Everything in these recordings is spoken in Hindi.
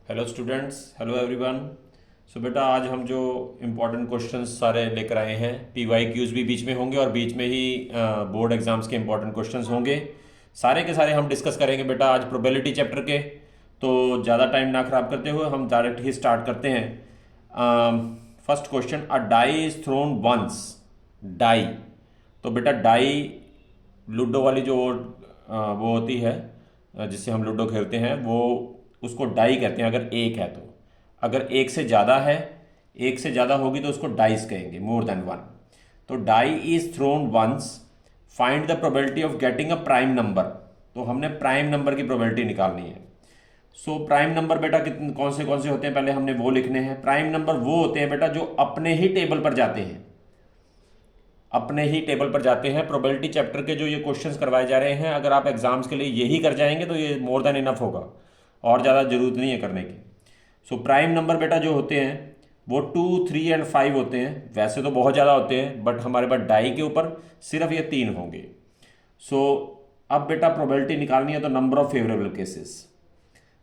Hello students, hello everyone. So बेटा, आज हम जो इम्पोर्टेंट क्वेश्चंस सारे लेकर आए हैं, पीवाई क्यूज भी बीच में होंगे और बीच में ही बोर्ड एग्जाम्स के इम्पोर्टेंट क्वेश्चंस होंगे। सारे के सारे हम डिस्कस करेंगे बेटा आज प्रोबेबिलिटी चैप्टर के। तो ज़्यादा टाइम ना खराब करते हुए हम डायरेक्ट ही स्टार्ट करते हैं। First question, a die is thrown once. Die, तो बेटा डाई लूडो वाली जो वो होती है, जिससे हम लूडो खेलते हैं, वो उसको डाई कहते हैं अगर एक है तो। अगर एक से ज़्यादा है, एक से ज़्यादा होगी तो उसको डाइस कहेंगे, मोर देन वन। तो die is thrown once, find the probability of getting a prime number. तो हमने प्राइम नंबर की प्रोबेबिलिटी निकालनी है। सो प्राइम नंबर बेटा कितने कौन से होते हैं, पहले हमने वो लिखने हैं। प्राइम नंबर वो होते हैं बेटा जो अपने ही टेबल पर जाते हैं, अपने ही टेबल पर जाते हैं। प्रोबेबिलिटी चैप्टर के जो ये क्वेश्चंस करवाए जा रहे हैं, अगर आप एग्जाम्स के लिए यही कर जाएंगे तो ये मोर देन इनफ होगा, और ज़्यादा जरूरत नहीं है करने की। सो प्राइम नंबर बेटा जो होते हैं वो 2, 3 एंड 5 होते हैं। वैसे तो बहुत ज़्यादा होते हैं, बट हमारे पास डाई के ऊपर सिर्फ ये 3 होंगे। सो अब बेटा प्रोबेबिलिटी निकालनी है, तो number of favourable cases,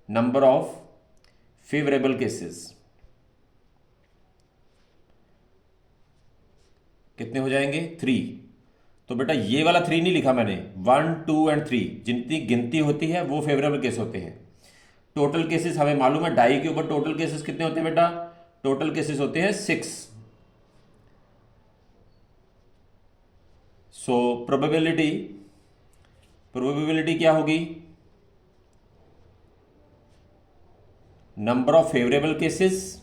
number of favourable cases कितने हो जाएंगे? 3। तो बेटा ये वाला 3 नहीं लिखा मैंने, 1, 2 एंड 3 जितनी गिनती होती है वो फेवरेबल केस होते हैं। टोटल केसेस हमें मालूम है, डाई के ऊपर टोटल केसेस कितने होते हैं बेटा? टोटल केसेस होते हैं 6। सो प्रोबेबिलिटी, प्रोबेबिलिटी क्या होगी? Number of favourable cases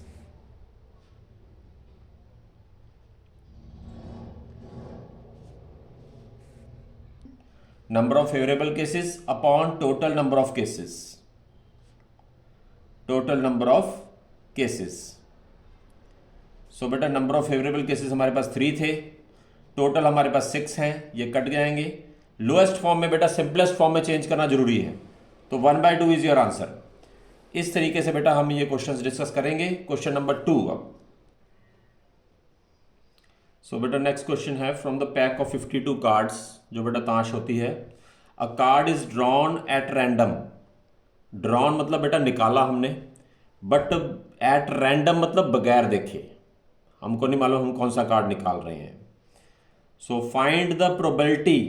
number of favourable cases upon total number of cases, total number of cases. So बेटा नंबर ऑफ फेवरेबल केसेस हमारे पास 3 थे, टोटल हमारे पास 6 हैं, ये कट जाएंगे। लोएस्ट फॉर्म में बेटा सिंपलेस्ट फॉर्म में चेंज करना जरूरी है, तो 1/2 इज योर आंसर। इस तरीके से बेटा हम ये क्वेश्चंस डिस्कस करेंगे। क्वेश्चन नंबर 2 अब। सो बेटा नेक्स्ट क्वेश्चन है, from the pack of 52 cards, जो बेटा ताश होती है, अ card is drawn at random. Drawn मतलब बेटा निकाला हमने, बट एट रैंडम मतलब बगैर देखे, हमको नहीं मालूम हम कौन सा कार्ड निकाल रहे हैं। So find the probability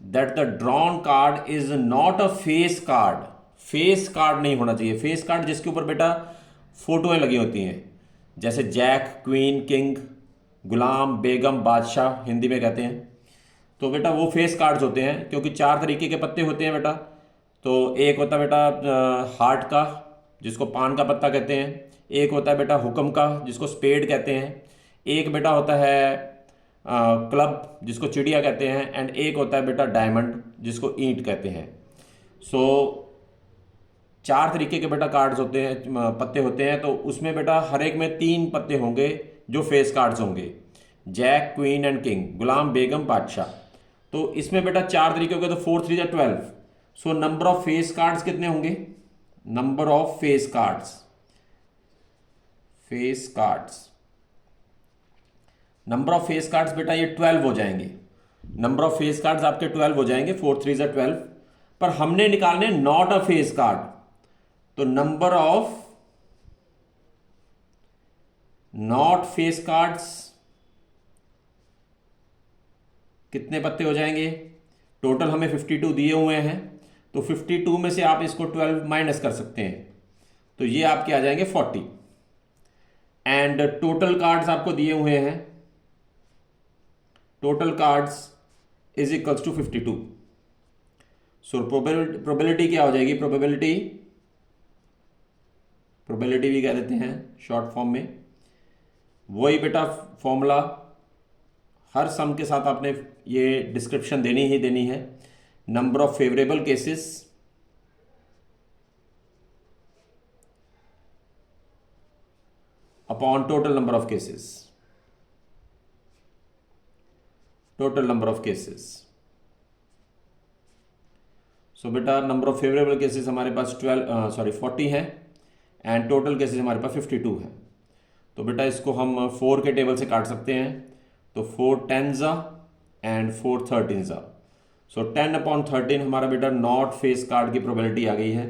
that the drawn card is not a face card. Face card नहीं होना चाहिए। फेस कार्ड जिसके ऊपर बेटा फोटोएं लगी होती हैं, जैसे जैक, क्वीन, किंग, गुलाम, बेगम, बादशाह हिंदी में कहते हैं, तो बेटा वो फेस कार्ड्स होते हैं। क्योंकि 4 तरीके के पत्ते होते हैं बेटा। तो एक होता है बेटा हार्ट का, जिसको पान का पत्ता कहते हैं। एक होता है बेटा हुक्म का, जिसको स्पेड कहते हैं। एक बेटा होता है क्लब, जिसको चिड़िया कहते हैं। एंड एक होता है बेटा डायमंड, जिसको ईंट कहते हैं। सो 4 तरीके के बेटा कार्ड्स होते हैं, पत्ते होते हैं। तो उसमें बेटा हर एक में 3 पत्ते होंगे जो फेस कार्ड्स होंगे, जैक, क्वीन एंड किंग, गुलाम, बेगम, बादशाह। तो इसमें बेटा 4 तरीके हो गए, तो 4 3 12। सो नंबर ऑफ फेस कार्ड्स कितने होंगे? Number of face cards, face cards, number of face cards बेटा ये 12 हो जाएंगे। नंबर ऑफ फेस कार्ड्स आपके 12 हो जाएंगे, 4 3 12। पर हमने निकालने नॉट अ फेस कार्ड, तो number of not face cards कितने पत्ते हो जाएंगे? टोटल हमें 52 दिए हुए हैं, तो 52 में से आप इसको 12 माइनस कर सकते हैं, तो ये आपके आ जाएंगे 40। एंड टोटल कार्ड्स आपको दिए हुए हैं, total cards is equals to 52। So probability क्या हो जाएगी? प्रोबेबिलिटी, प्रोबेबिलिटी भी कह देते हैं शॉर्ट फॉर्म में, वही बेटा फॉर्मूला, हर सम के साथ आपने ये डिस्क्रिप्शन देनी ही देनी है। Number of favourable cases upon total number of cases, total number of cases. So बेटा नंबर ऑफ फेवरेबल केसेस हमारे पास 40 है, एंड टोटल केसेस हमारे पास 52 है। तो बेटा इसको हम 4 के टेबल से काट सकते हैं, तो 4 10 एंड 4 13। सो 10/13 हमारा बेटा नॉट फेस कार्ड की प्रोबेबिलिटी आ गई है।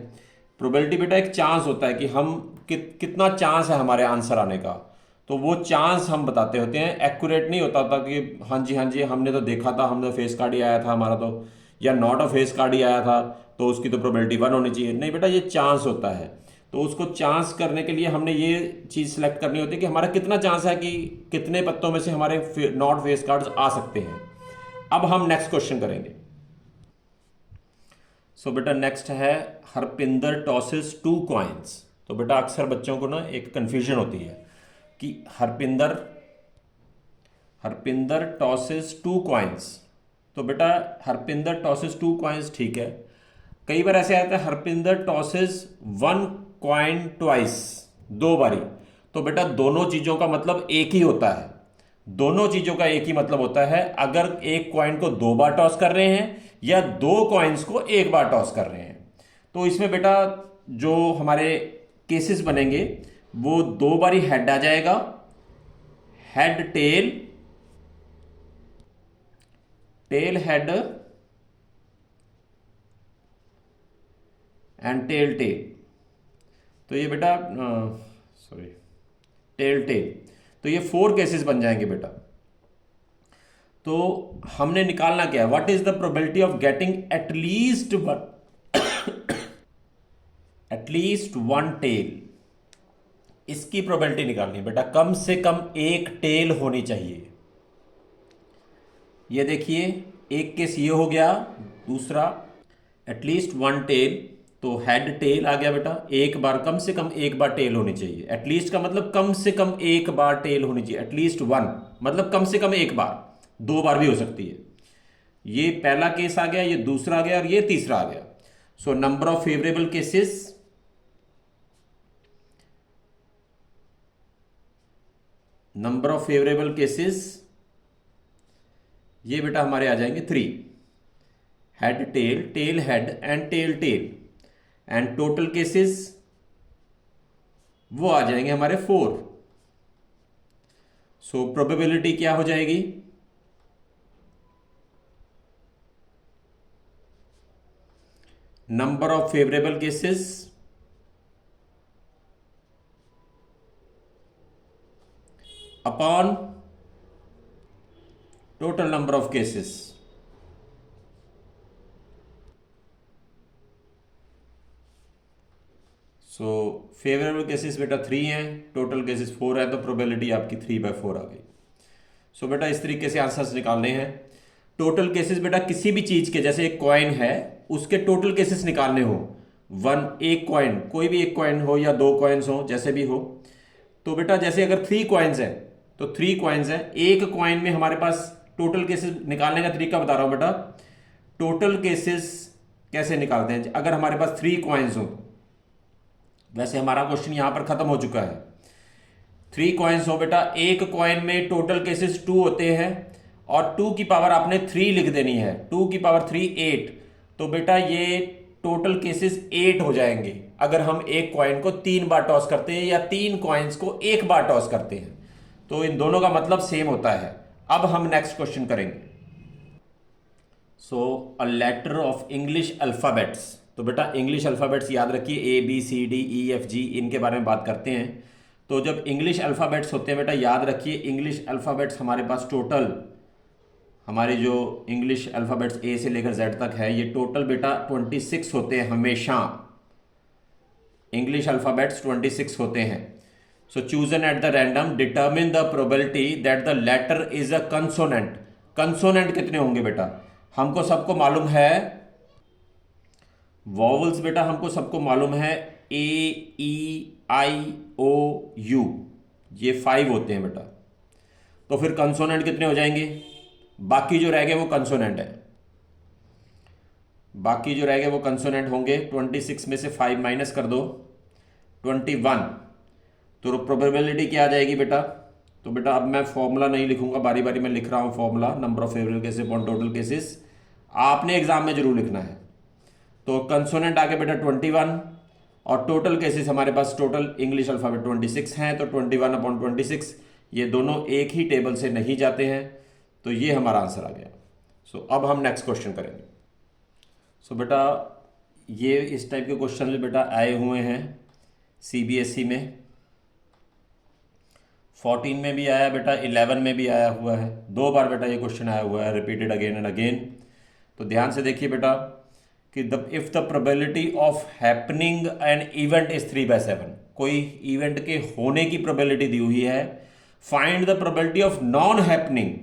प्रोबेबिलिटी बेटा एक चांस होता है कि हम कितना चांस है हमारे आंसर आने का, तो वो चांस हम बताते होते हैं। एक्यूरेट नहीं होता था कि हाँ जी हमने तो देखा था, हमने फेस कार्ड ही आया था हमारा तो, या नॉट अ फेस कार्ड ही आया था तो उसकी तो प्रोबेबिलिटी 1 होनी चाहिए। नहीं बेटा, ये चांस होता है। तो उसको चांस करने के लिए हमने ये चीज़ सेलेक्ट करनी होती है कि हमारा कितना चांस है कि कितने पत्तों में से हमारे नॉट फेस कार्ड्स आ सकते हैं। अब हम नेक्स्ट क्वेश्चन करेंगे। सो बेटा नेक्स्ट है हरपिंदर टॉसेस 2 कॉइन्स। तो बेटा अक्सर बच्चों को ना एक कंफ्यूजन होती है कि हरपिंदर टॉसेस 2 कॉइन्स। तो बेटा हरपिंदर टॉसेस 2 कॉइन्स ठीक है। कई बार ऐसे आता है हरपिंदर टॉसेस 1 कॉइन ट्वाइस, 2 बारी। तो बेटा दोनों चीजों का मतलब एक ही होता है, दोनों चीजों का एक ही मतलब होता है। अगर एक कॉइन को 2 बार टॉस कर रहे हैं या 2 कॉइन्स को 1 बार टॉस कर रहे हैं। तो इसमें बेटा जो हमारे केसेस बनेंगे वो 2 बारी हेड आ जाएगा, head tail, tail head and tail tail. तो ये बेटा सॉरी टेल टेल, तो ये 4 केसेस बन जाएंगे बेटा। तो हमने निकालना क्या है, what is the probability of getting at least one tail. इसकी प्रोबेबिलिटी निकालनी है बेटा, कम से कम एक टेल होनी चाहिए। ये देखिए एक केस ये हो गया, दूसरा एटलीस्ट वन टेल, तो हेड टेल आ गया बेटा। एक बार, कम से कम एक बार टेल होनी चाहिए। एटलीस्ट का मतलब कम से कम एक बार टेल होनी चाहिए, एटलीस्ट वन मतलब कम से कम एक बार, 2 बार भी हो सकती है। ये पहला केस आ गया, ये दूसरा आ गया और ये तीसरा आ गया। So number of favourable cases, number of favourable cases ये बेटा हमारे आ जाएंगे 3, head tail, tail head and tail tail. And total cases वो आ जाएंगे हमारे 4। सो प्रोबेबिलिटी क्या हो जाएगी, number of favourable cases upon total number of cases. So favourable cases बेटा 3 हैं, टोटल केसेस 4 है, तो प्रोबेबिलिटी आपकी 3/4 आ गई। सो बेटा इस तरीके से आंसर्स निकालने हैं। टोटल केसेस बेटा किसी भी चीज के, जैसे एक कॉइन है उसके टोटल केसेस निकालने हो, एक कॉइन, कोई भी एक कॉइन हो या 2 कॉइन्स हो, जैसे भी हो। तो बेटा जैसे अगर 3 कॉइन्स है तो 3 कॉइन्स है, एक कॉइन में हमारे पास टोटल केसेस निकालने का तरीका बता रहा हूं बेटा। टोटल केसेस कैसे निकालते हैं, अगर हमारे पास 3 कॉइन्स हो, वैसे हमारा क्वेश्चन यहां पर खत्म हो चुका है। 3 कॉइन्स हो बेटा, एक कॉइन में टोटल केसेस 2 होते हैं और 2 की पावर आपने 3 लिख देनी है, 2 की पावर 3 8। तो बेटा ये टोटल केसेस 8 हो जाएंगे अगर हम एक कॉइन को 3 बार टॉस करते हैं या 3 कॉइन्स को 1 बार टॉस करते हैं। तो इन दोनों का मतलब सेम होता है। अब हम नेक्स्ट क्वेश्चन करेंगे। So a letter of English alphabets. तो बेटा इंग्लिश अल्फाबेट्स याद रखिए, ABCDEFG, इनके बारे में बात करते हैं। तो जब इंग्लिश अल्फाबेट्स होते हैं बेटा याद रखिए, इंग्लिश अल्फाबेट्स हमारे पास टोटल, हमारे जो इंग्लिश अल्फाबेट्स A से लेकर Z तक है, ये टोटल बेटा 26 होते हैं हमेशा। इंग्लिश अल्फाबेट्स 26 होते हैं। So chosen at the random, determine the probability that the letter is a consonant. Consonant कितने होंगे बेटा, हमको सबको मालूम है। वॉवल्स बेटा हमको सबको मालूम है, A E I O U, ये 5 होते हैं बेटा। तो फिर कंसोनेंट कितने हो जाएंगे, बाकी जो रह गए वो कंसोनेंट है, बाकी जो रह गए वो कंसोनेंट होंगे। 26 में से 5 माइनस कर दो, 21। तो प्रोबेबिलिटी क्या आ जाएगी बेटा, तो बेटा अब मैं फॉर्मूला नहीं लिखूंगा, बारी बारी मैं लिख रहा हूं formula, number of favourable cases upon total cases, आपने एग्जाम में जरूर लिखना है। तो कंसोनेंट आ गया बेटा 21 और टोटल केसेस हमारे पास टोटल इंग्लिश अल्फाबेट 26 हैं, तो 21/26, ये दोनों एक ही टेबल से नहीं जाते हैं, तो ये हमारा आंसर आ गया। सो अब हम नेक्स्ट क्वेश्चन करेंगे। सो बेटा ये इस टाइप के क्वेश्चन भी बेटा आए हुए हैं सीबीएसई में। 14 में भी आया बेटा, 11 में भी आया हुआ है, 2 बार बेटा ये क्वेश्चन आया हुआ है, रिपीटेड अगेन एंड अगेन। तो ध्यान से देखिए बेटा कि if the probability of happening N event is 3/7, कोई इवेंट के होने की प्रोबेबिलिटी दी हुई है, find the probability of non happening.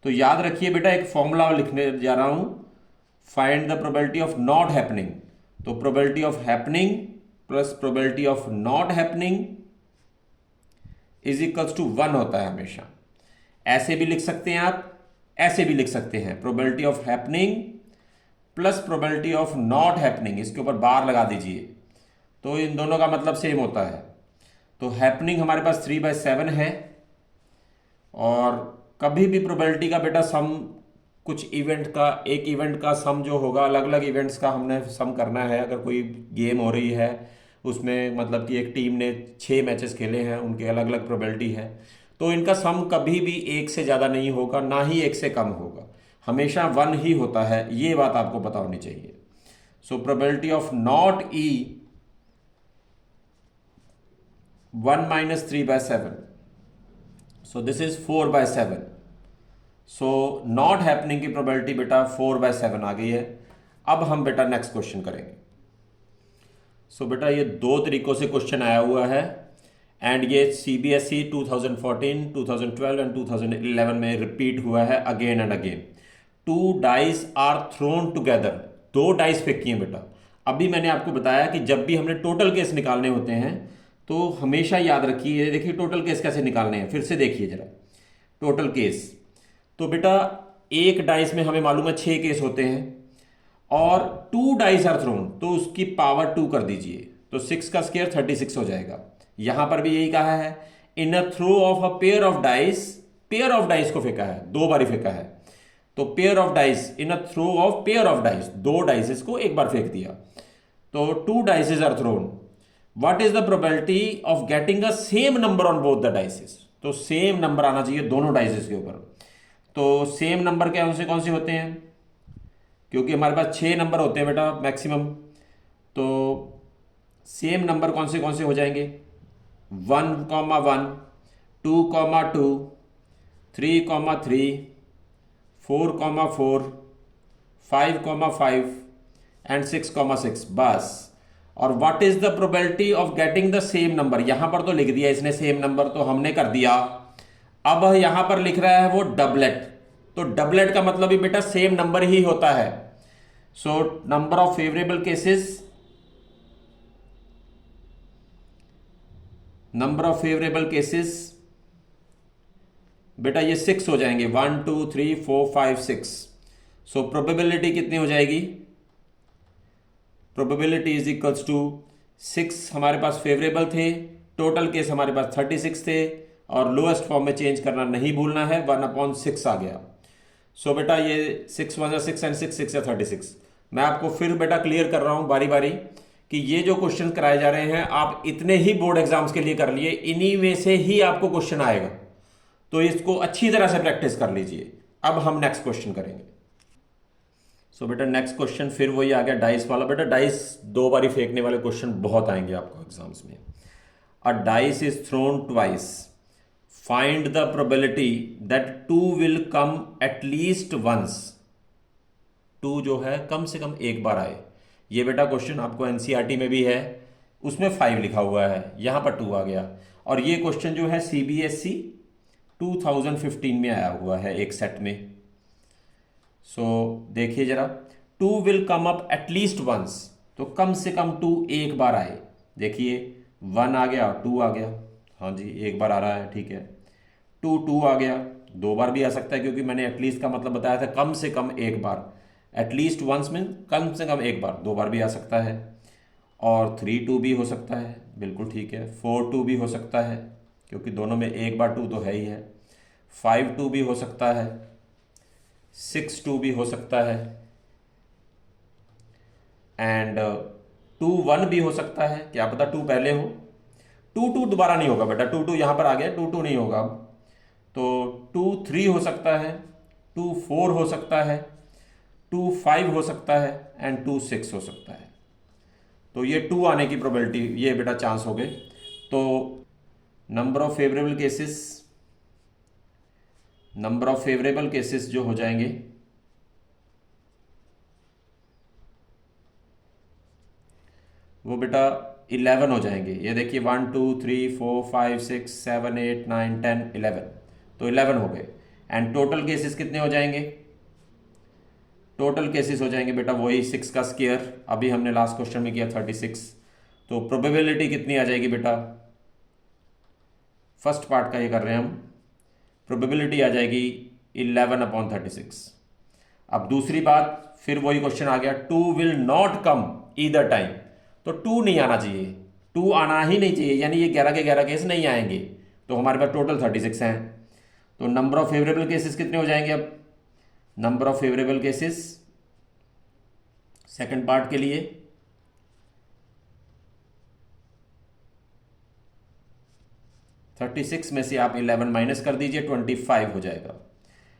तो याद रखिए बेटा, एक फॉर्मूला लिखने जा रहा हूं, find the probability of not happening. तो probability of happening plus probability of not happening is equals to 1 होता है हमेशा। ऐसे भी लिख सकते हैं आप, ऐसे भी लिख सकते हैं, probability of happening plus probability of not happening, इसके ऊपर बार लगा दीजिए, तो इन दोनों का मतलब सेम होता है। तो हैपनिंग हमारे पास 3/7 है, और कभी भी प्रोबेबिलिटी का बेटा सम, कुछ इवेंट का, एक इवेंट का सम जो होगा, अलग अलग इवेंट्स का हमने सम करना है। अगर कोई गेम हो रही है उसमें मतलब कि एक टीम ने 6 मैचेस खेले हैं, उनके अलग अलग प्रोबेबिलिटी है, तो इनका सम कभी भी 1 से ज़्यादा नहीं होगा, ना ही 1 से कम होगा, हमेशा 1 ही होता है। ये बात आपको पता होनी चाहिए। So probability of not E 1 - 3/7, so this is 4/7। So not happening की प्रोबेबिलिटी बेटा 4/7 आ गई है। अब हम बेटा नेक्स्ट क्वेश्चन करेंगे। सो बेटा ये 2 तरीकों से क्वेश्चन आया हुआ है, एंड ये सीबीएसई 2014, 2012 एंड 2011 में रिपीट हुआ है again and again. 2 dice are thrown together, 2 dice फेंकी हैं बेटा। अभी मैंने आपको बताया कि जब भी हमने टोटल केस निकालने होते हैं तो हमेशा याद रखिए, देखिए टोटल केस कैसे निकालने हैं, फिर से देखिए जरा टोटल केस। तो बेटा एक डाइस में हमें मालूम है 6 केस होते हैं, और 2 डाइस आर थ्रोन, तो उसकी पावर 2 कर दीजिए, तो 6 का स्क्वायर 36 हो जाएगा। यहां पर भी यही कहा है, in a throw of a pair of dice, pair of dice को फेंका है, 2 बार फेंका है, तो pair of dice, in a throw of pair of dice, 2 dices को एक बार फेंक दिया, तो 2 dices are thrown. What is the probability of getting a same number on both the dices, तो सेम नंबर आना चाहिए दोनों डाइसेस के ऊपर। तो सेम नंबर कौन से होते हैं, क्योंकि हमारे पास 6 नंबर होते हैं बेटा मैक्सिमम, तो सेम नंबर कौन से हो जाएंगे, 1,1, 2,2, 3,3, 4,4, 5,5 एंड 6,6, बस। और what is the probability of getting the same number, यहां पर तो लिख दिया इसने सेम नंबर, तो हमने कर दिया। अब यहां पर लिख रहा है वो डबलेट, तो डबलेट का मतलब ही बेटा सेम नंबर ही होता है। सो number of favourable cases, number of favourable cases बेटा ये 6 हो जाएंगे, 1 2 3 4 5 6। सो प्रोबेबिलिटी कितनी हो जाएगी, प्रोबेबिलिटी इज इक्वल्स टू 6 हमारे पास फेवरेबल थे, टोटल केस हमारे पास 36 थे, और लोएस्ट फॉर्म में चेंज करना नहीं भूलना है, 1/6 आ गया। सो बेटा ये 6 1 6 एंड 6 6 36। मैं आपको फिर बेटा क्लियर कर रहा हूं बारी बारी कि ये जो क्वेश्चन कराए जा रहे हैं आप इतने ही बोर्ड एग्जाम्स के लिए कर लिए, इन्हीं में से ही आपको क्वेश्चन आएगा, तो इसको अच्छी तरह से प्रैक्टिस कर लीजिए। अब हम नेक्स्ट क्वेश्चन करेंगे। सो बेटा नेक्स्ट क्वेश्चन फिर वही आ गया डाइस वाला। बेटा डाइस 2 बारी फेंकने वाले क्वेश्चन बहुत आएंगे आपको एग्जाम्स में। A dice is thrown twice, find the probability that 2 will come at least once, 2 जो है कम से कम एक बार आए। ये बेटा क्वेश्चन आपको एनसीईआरटी में भी है, उसमें 5 लिखा हुआ है, यहां पर 2 आ गया। और ये क्वेश्चन जो है सीबीएसई 2015 में आया हुआ है एक सेट में। सो देखिए जरा, 2 will come up at least once, तो कम से कम 2 एक बार आए। देखिए 1 आ गया, 2 आ गया, हाँ जी एक बार आ रहा है, ठीक है। 2 आ गया, 2 बार भी आ सकता है, क्योंकि मैंने एटलीस्ट का मतलब बताया था कम से कम एक बार। एटलीस्ट वंस में कम से कम एक बार, 2 बार भी आ सकता है। और 3 2 भी हो सकता है, बिल्कुल ठीक है। 4 2 भी हो सकता है, क्योंकि दोनों में एक बार 2 तो है ही है। 5 2 भी हो सकता है, 6 2 भी हो सकता है, एंड 2 1 भी हो सकता है, क्या पता 2 पहले हो। 2 2 दोबारा नहीं होगा बेटा, 2 2 यहां पर आ गया, 2 2 नहीं होगा अब। तो 2 3 हो सकता है, 2 4 हो सकता है, 2 5 हो सकता है, एंड 2 6 हो सकता है। तो ये 2 आने की प्रोबेबिलिटी, ये बेटा चांस हो गए। तो नंबर ऑफ फेवरेबल केसेस जो हो जाएंगे वो बेटा 11 हो जाएंगे। ये देखिए 1 2 3 4 5 6 7 8 9 10 11, तो 11 हो गए। एंड टोटल केसेस कितने हो जाएंगे? टोटल केसेस हो जाएंगे बेटा वही 6 का स्क्वायर, अभी हमने लास्ट क्वेश्चन में किया 36। तो प्रोबेबिलिटी कितनी आ जाएगी बेटा? फर्स्ट पार्ट का ये कर रहे हैं हम, प्रोबेबिलिटी आ जाएगी 11/36। अब दूसरी बात, फिर वही क्वेश्चन आ गया, 2 will not come either time, तो 2 नहीं आना चाहिए, 2 आना ही नहीं चाहिए, यानी ये 11 के 11 केस नहीं आएंगे। तो हमारे पास टोटल 36 हैं। तो नंबर ऑफ फेवरेबल केसेस कितने हो जाएंगे? अब number of favourable cases second part के लिए 36 में से आप 11 माइनस कर दीजिए, 25 हो जाएगा।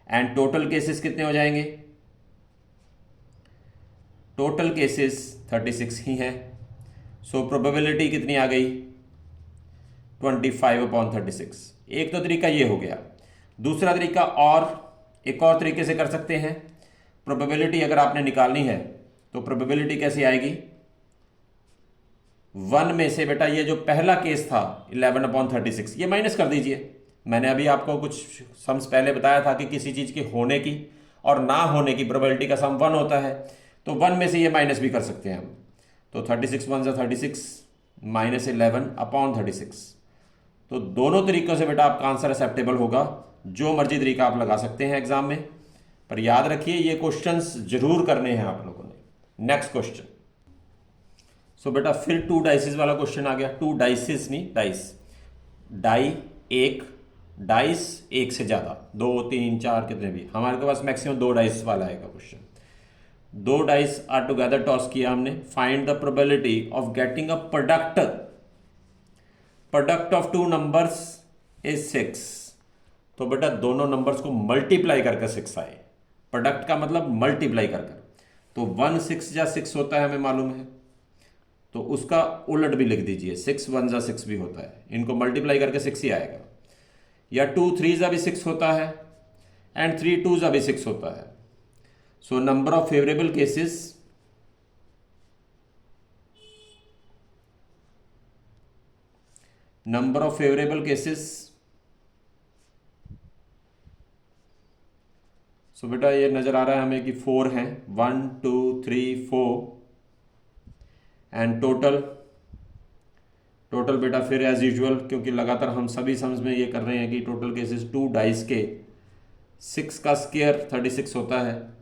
एंड टोटल केसेस कितने हो जाएंगे? टोटल केसेस 36 ही हैं। सो प्रोबेबिलिटी कितनी आ गई? 25/36। एक तो तरीका ये हो गया। दूसरा तरीका, और एक और तरीके से कर सकते हैं। प्रोबेबिलिटी अगर आपने निकालनी है तो प्रोबेबिलिटी कैसे आएगी? 1 में से बेटा ये जो पहला केस था 11/36, ये माइनस कर दीजिए। मैंने अभी आपको कुछ सम्स पहले बताया था कि किसी चीज़ के होने की और ना होने की प्रोबेबिलिटी का सम 1 होता है, तो 1 में से ये माइनस भी कर सकते हैं हम। तो 36 1 जा 36 माइनस 11/36। तो दोनों तरीकों से बेटा आपका आंसर एक्सेप्टेबल होगा, जो मर्जी तरीका आप लगा सकते हैं एग्जाम में, पर याद रखिए ये क्वेश्चंस जरूर करने हैं आप लोगों ने। Next question. सो बेटा फिर 2 डाइसिस वाला क्वेश्चन आ गया। 2 डाइसिस नहीं, डाइस, डाई एक, डाइस एक से ज्यादा, 2 3 4 कितने भी, हमारे पास मैक्सिमम 2 डाइस वाला आएगा question. 2 dice are together toss किया हमने। Find the probability of getting a product of 2 numbers is 6। तो बेटा दोनों नंबर्स को मल्टीप्लाई करके 6 आए। प्रोडक्ट का मतलब मल्टीप्लाई कर, तो 1 6 जा 6 होता है, हमें मालूम है, तो उसका उलट भी लिख दीजिए, 6 1 जा 6 भी होता है, इनको मल्टीप्लाई करके 6 ही आएगा। या 2 3 जा भी 6 होता है, एंड 3 2 जा भी 6 होता है। सो number of favourable cases so बेटा ये नजर आ रहा है हमें कि 4 हैं, 1 2 3 4। एंड टोटल बेटा फिर एज यूजुअल, क्योंकि लगातार हम सभी सम्स में ये कर रहे हैं कि टोटल केसेस 2 डाइस के 6 का स्क्वायर 36 होता है।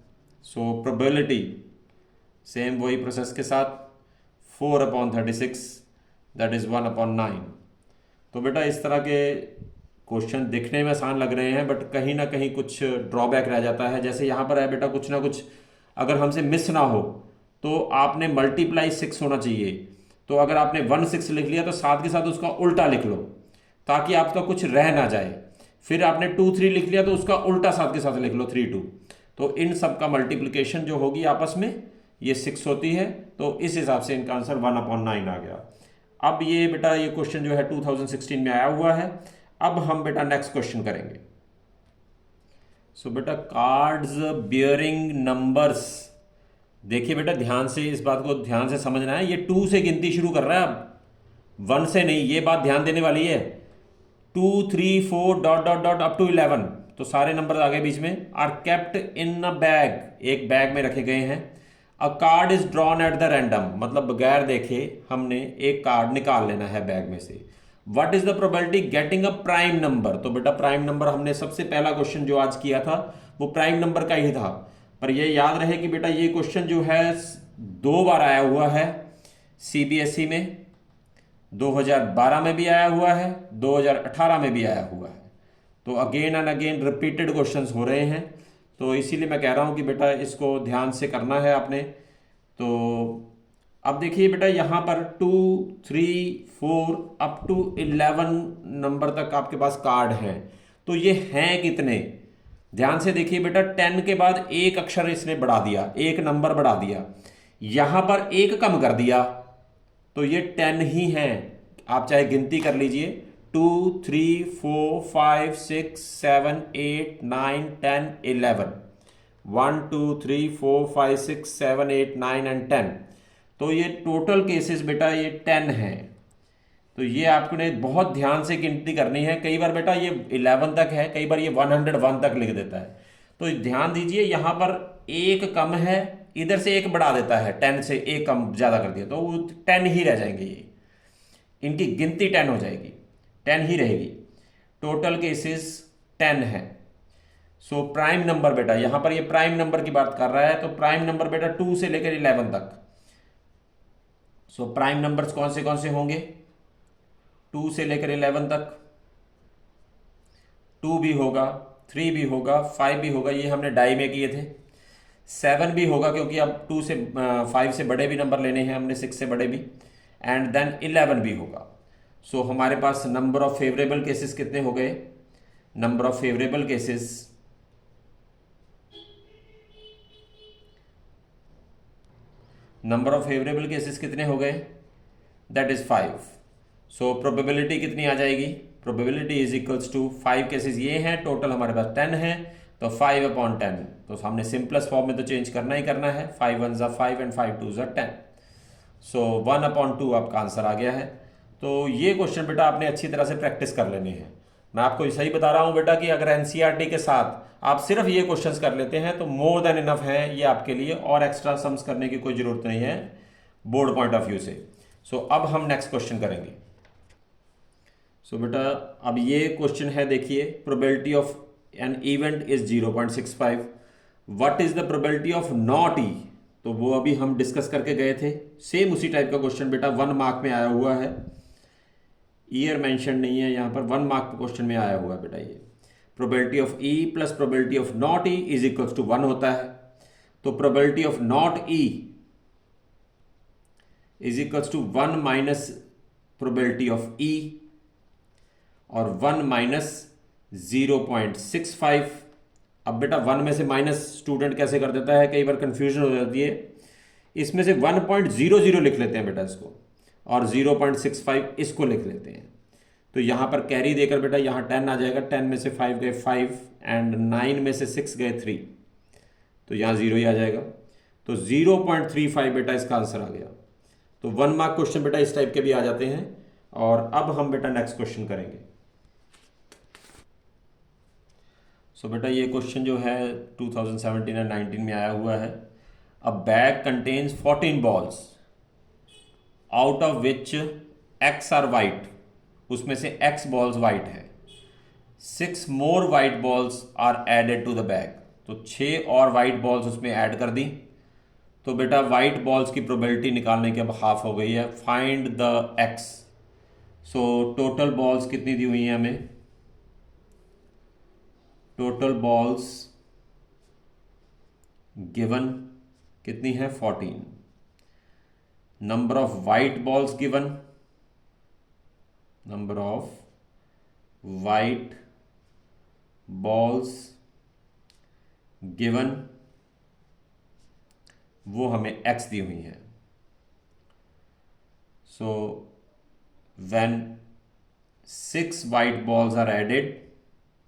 सो प्रोबेबिलिटी सेम वही प्रोसेस के साथ 4/36, दैट इज 1/9। तो बेटा इस तरह के क्वेश्चन दिखने में आसान लग रहे हैं, बट कहीं ना कहीं कुछ ड्रॉबैक रह जाता है। जैसे यहाँ पर है बेटा, कुछ ना कुछ अगर हमसे मिस ना हो तो आपने मल्टीप्लाई 6 होना चाहिए। तो अगर आपने 1 6 लिख लिया तो साथ के साथ उसका उल्टा लिख लो, ताकि आपका कुछ रह ना जाए। फिर आपने 2 3 लिख लिया तो उसका उल्टा साथ के साथ लिख लो, 3 2। तो इन सब का मल्टीप्लिकेशन जो होगी आपस में ये 6 होती है। तो इस हिसाब से इनका आंसर 1/9 आ गया। अब ये बेटा ये क्वेश्चन जो है 2016 में आया हुआ है। अब हम बेटा नेक्स्ट क्वेश्चन करेंगे। सो बेटा कार्ड्स बियरिंग नंबर्स, देखिए बेटा ध्यान से इस बात को ध्यान से समझना है। ये 2 से गिनती शुरू कर रहा है, अब 1 से नहीं, ये बात ध्यान देने वाली है। 2 3 4 dot dot dot up to 11, तो सारे नंबर आगे बीच में। Are kept in a bag, एक बैग में रखे गए हैं। A card is drawn at the random, मतलब बगैर देखे हमने एक कार्ड निकाल लेना है बैग में से। What is the probability getting a prime number, तो बेटा प्राइम नंबर हमने सबसे पहला क्वेश्चन जो आज किया था वो प्राइम नंबर का ही था। पर ये याद रहे कि बेटा ये क्वेश्चन जो है 2 बार आया हुआ है सीबीएसई में, 2012 में भी आया हुआ है, 2018 में भी आया हुआ है। तो again and again repeated questions हो रहे हैं, तो इसीलिए मैं कह रहा हूं कि बेटा इसको ध्यान से करना है आपने। तो अब देखिए बेटा यहाँ पर 2 3 4 अप टू 11 नंबर तक आपके पास कार्ड हैं, तो ये हैं कितने? ध्यान से देखिए बेटा, 10 के बाद एक अक्षर इसने बढ़ा दिया, एक नंबर बढ़ा दिया, यहां पर एक कम कर दिया, तो ये 10 ही हैं। आप चाहे गिनती कर लीजिए, 2 3 4 5 6 7 8 9 10 11, 1 2 3 4 5 6 7 8 9 एंड 10। तो ये टोटल केसेस बेटा ये 10 हैं। तो ये आपने बहुत ध्यान से गिनती करनी है। कई बार बेटा ये 11 तक है, कई बार ये 101 तक लिख देता है। तो ध्यान दीजिए, यहाँ पर एक कम है, इधर से एक बढ़ा देता है, 10 से एक कम ज़्यादा कर दिया तो वो 10 ही रह जाएंगे। ये इनकी गिनती 10 हो जाएगी, 10 ही रहेगी। टोटल केसेस 10 है। सो प्राइम नंबर बेटा, यहाँ पर ये प्राइम नंबर की बात कर रहा है, तो प्राइम नंबर बेटा 2 से लेकर 11 तक। सो प्राइम नंबर्स कौन से होंगे? 2 से लेकर 11 तक 2 भी होगा, 3 भी होगा, 5 भी होगा, ये हमने डाई में किए थे। 7 भी होगा क्योंकि अब 2 से 5 से बड़े भी नंबर लेने हैं हमने, 6 से बड़े भी। एंड देन 11 भी होगा। सो हमारे पास नंबर ऑफ फेवरेबल केसेस कितने हो गए? नंबर ऑफ फेवरेबल केसेस कितने हो गए? That is 5। सो प्रोबेबिलिटी कितनी आ जाएगी? Probability is equals to 5 cases ये हैं, टोटल हमारे पास 10 है, तो 5/10। तो हमने सिंपलेस्ट फॉर्म में तो चेंज करना ही करना है। 5 1 5 एंड 5 2 10। सो 1/2 आपका आंसर आ गया है। तो ये क्वेश्चन बेटा आपने अच्छी तरह से प्रैक्टिस कर लेने हैं। मैं आपको सही बता रहा हूँ बेटा कि अगर एनसीईआरटी के साथ आप सिर्फ ये क्वेश्चंस कर लेते हैं तो मोर देन इनफ है ये आपके लिए, और एक्स्ट्रा सम्स करने की कोई जरूरत नहीं है बोर्ड पॉइंट ऑफ व्यू से। सो अब हम नेक्स्ट क्वेश्चन करेंगे। सो बेटा अब ये क्वेश्चन है, देखिए, probability of an event is 0.65। What is the probability of not E? तो वो अभी हम डिस्कस करके गए थे। सेम उसी टाइप का क्वेश्चन बेटा 1 मार्क में आया हुआ है। ईयर मेंशन नहीं है यहाँ पर, 1 मार्क क्वेश्चन में आया हुआ है बेटा। ये probability of E plus probability of not E is equals to 1 होता है। तो probability of not E is equals to 1 minus probability of E, और 1 माइनस 0.65। अब बेटा 1 में से माइनस स्टूडेंट कैसे कर देता है, कई बार कंफ्यूजन हो जाती है। इसमें से 1.00 लिख लेते हैं बेटा इसको, और 0.65 इसको लिख लेते हैं। तो यहाँ पर कैरी देकर बेटा यहाँ 10 आ जाएगा। 10 में से 5 गए 5, एंड 9 में से 6 गए 3, तो यहाँ 0 ही आ जाएगा। तो 0.35 बेटा इसका आंसर आ गया। तो 1 मार्क क्वेश्चन बेटा इस टाइप के भी आ जाते हैं। और अब हम बेटा नेक्स्ट क्वेश्चन करेंगे। सो बेटा ये क्वेश्चन जो है 2017 और 19 में आया हुआ है। A bag contains 14 balls out of which x are white. उसमें से एक्स बॉल्स वाइट है। 6 more white balls are added to the bag. तो 6 और वाइट बॉल्स उसमें ऐड कर दी। तो बेटा वाइट बॉल्स की प्रोबेबिलिटी निकालने की अब हाफ हो गई है। Find the x. So total balls कितनी दी हुई हैं हमें? टोटल बॉल्स गिवन कितनी है? 14। Number of white balls given, number of white balls given वो हमें एक्स दी हुई है। So when 6 white balls are added,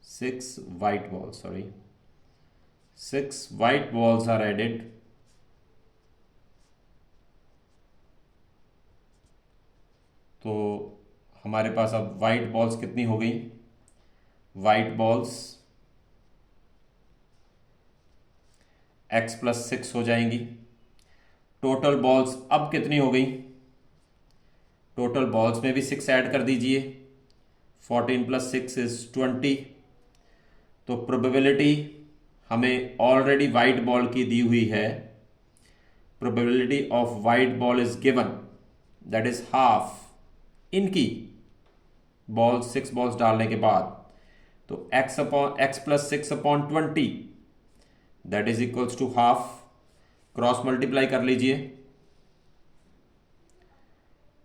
6 white balls are added, तो हमारे पास अब वाइट बॉल्स कितनी हो गई? वाइट बॉल्स x + 6 हो जाएंगी। टोटल बॉल्स अब कितनी हो गई? टोटल बॉल्स में भी 6 ऐड कर दीजिए। 14 + 6 इज 20। तो प्रोबेबिलिटी हमें ऑलरेडी वाइट बॉल की दी हुई है। Probability of white ball is given, that is half इनकी बॉल्स, 6 बॉल्स डालने के बाद। तो x + 6/20 that is equals to half. Cross multiply कर लीजिए।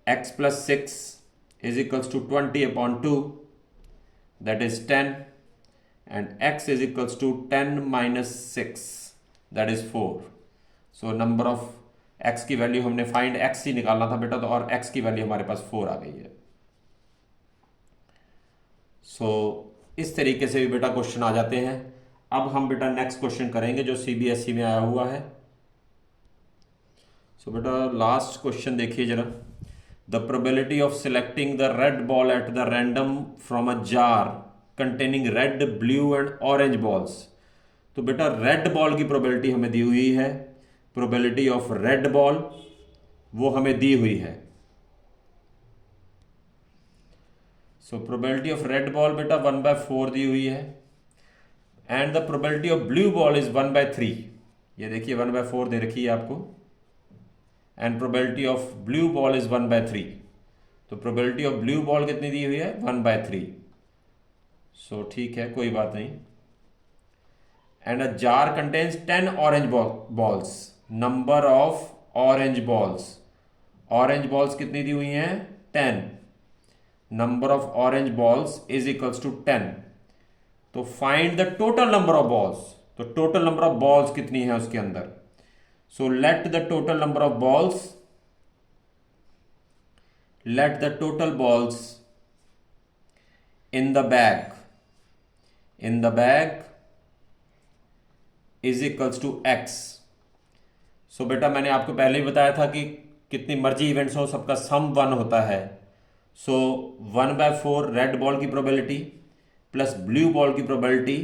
x + 6 is equals to 20/2 that is 10, and x is equals to 10 minus 6 that is 4. So number of x की वैल्यू हमने फाइंड x ही निकालना था बेटा, तो और x की वैल्यू हमारे पास 4 आ गई है। सो इस तरीके से भी बेटा क्वेश्चन आ जाते हैं। अब हम बेटा नेक्स्ट क्वेश्चन करेंगे जो सीबीएसई में आया हुआ है। सो बेटा लास्ट क्वेश्चन देखिए जरा। The probability of selecting the red ball eight the random from a jar containing red, blue and orange balls. तो बेटा रेड बॉल की प्रोबेबिलिटी हमें दी हुई है, प्रोबेबिलिटी ऑफ रेड बॉल वो हमें दी हुई है। So probability of red ball बेटा 1/4 दी हुई है, and the probability of blue ball is 1/3। ये देखिए 1/4 दे रखी है आपको, and probability of blue ball is 1/3। तो प्रोबेबिलिटी ऑफ ब्लू बॉल कितनी दी हुई है? 1/3। सो ठीक है, कोई बात नहीं। And a jar contains 10 orange balls, number of orange balls, orange balls कितनी दी हुई हैं? 10। Number of orange balls is equals to 10। तो find the total number of balls. तो टोटल नंबर ऑफ बॉल्स कितनी है उसके अंदर? So let the total number of balls, let the total balls in the bag is equals to x। सो बेटा मैंने आपको पहले ही बताया था कि कितनी मर्जी इवेंट्स हो सबका सम 1 होता है। सो 1/4 रेड बॉल की प्रोबेबिलिटी प्लस ब्लू बॉल की प्रोबेबिलिटी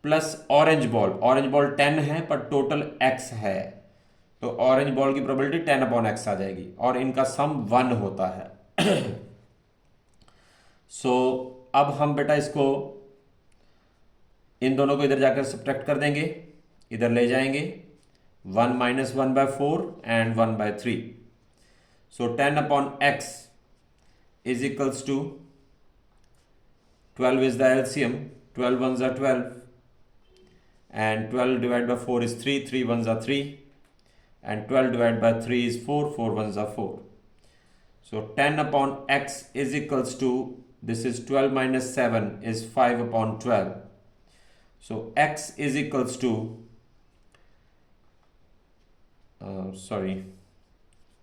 प्लस ऑरेंज बॉल 10 है पर टोटल x है, तो ऑरेंज बॉल की प्रोबेबिलिटी 10/x आ जाएगी और इनका सम 1 होता है। सो अब हम बेटा इसको इन दोनों को इधर जाकर सब्ट्रैक्ट कर देंगे, इधर ले जाएंगे 1 - 1/4 and 1/3। So 10/x is equals to 12 is the LCM, 12 ones are 12 and 12 divided by 4 is 3, 3 ones are 3 and 12 divided by 3 is 4, 4 ones are 4. So 10/x is equals to, this is 12 minus 7 is 5/12. So x is equals to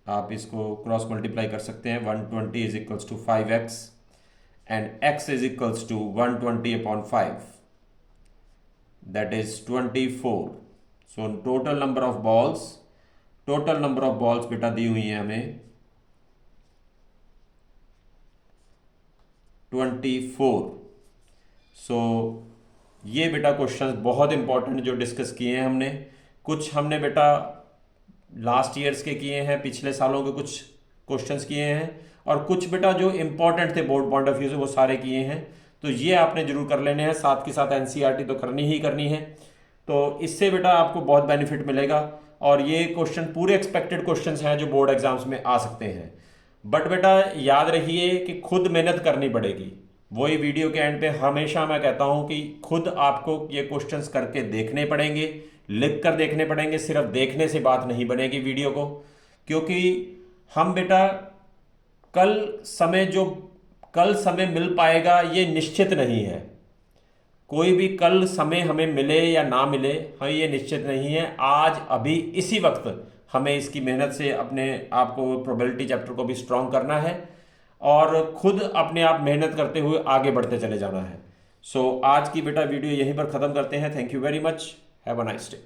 आप इसको क्रॉस मल्टीप्लाई कर सकते हैं, 120 is equals to 5x and x is equals to 120/5, that is 24. So total number of balls बेटा दी हुई है हमें 24। सो ये बेटा क्वेश्चंस बहुत इंपॉर्टेंट जो डिस्कस किए हैं हमने, कुछ हमने बेटा लास्ट ईयर्स के किए हैं, पिछले सालों के कुछ क्वेश्चंस किए हैं, और कुछ बेटा जो इंपॉर्टेंट थे बोर्ड पॉइंट ऑफ व्यू से वो सारे किए हैं। तो ये आपने जरूर कर लेने हैं, साथ के साथ एनसीईआरटी तो करनी ही करनी है। तो इससे बेटा आपको बहुत बेनिफिट मिलेगा, और ये क्वेश्चन पूरे एक्सपेक्टेड क्वेश्चंस हैं जो बोर्ड एग्जाम्स में आ सकते हैं। बट बेटा याद रखिए कि खुद मेहनत करनी पड़ेगी। वही वीडियो के एंड पे हमेशा मैं कहता हूं कि खुद आपको ये क्वेश्चंस करके देखने पड़ेंगे, लिख कर देखने पड़ेंगे। सिर्फ देखने से बात नहीं बनेगी वीडियो को, क्योंकि हम बेटा कल समय मिल पाएगा ये निश्चित नहीं है। कोई भी कल समय हमें मिले या ना मिले, हाँ ये निश्चित नहीं है। आज अभी इसी वक्त हमें इसकी मेहनत से अपने आप को प्रोबेबिलिटी चैप्टर को भी स्ट्रॉन्ग करना है और खुद अपने आप मेहनत करते हुए आगे बढ़ते चले जाना है। सो आज की बेटा वीडियो यहीं पर ख़त्म करते हैं। Thank you very much, have a nice day.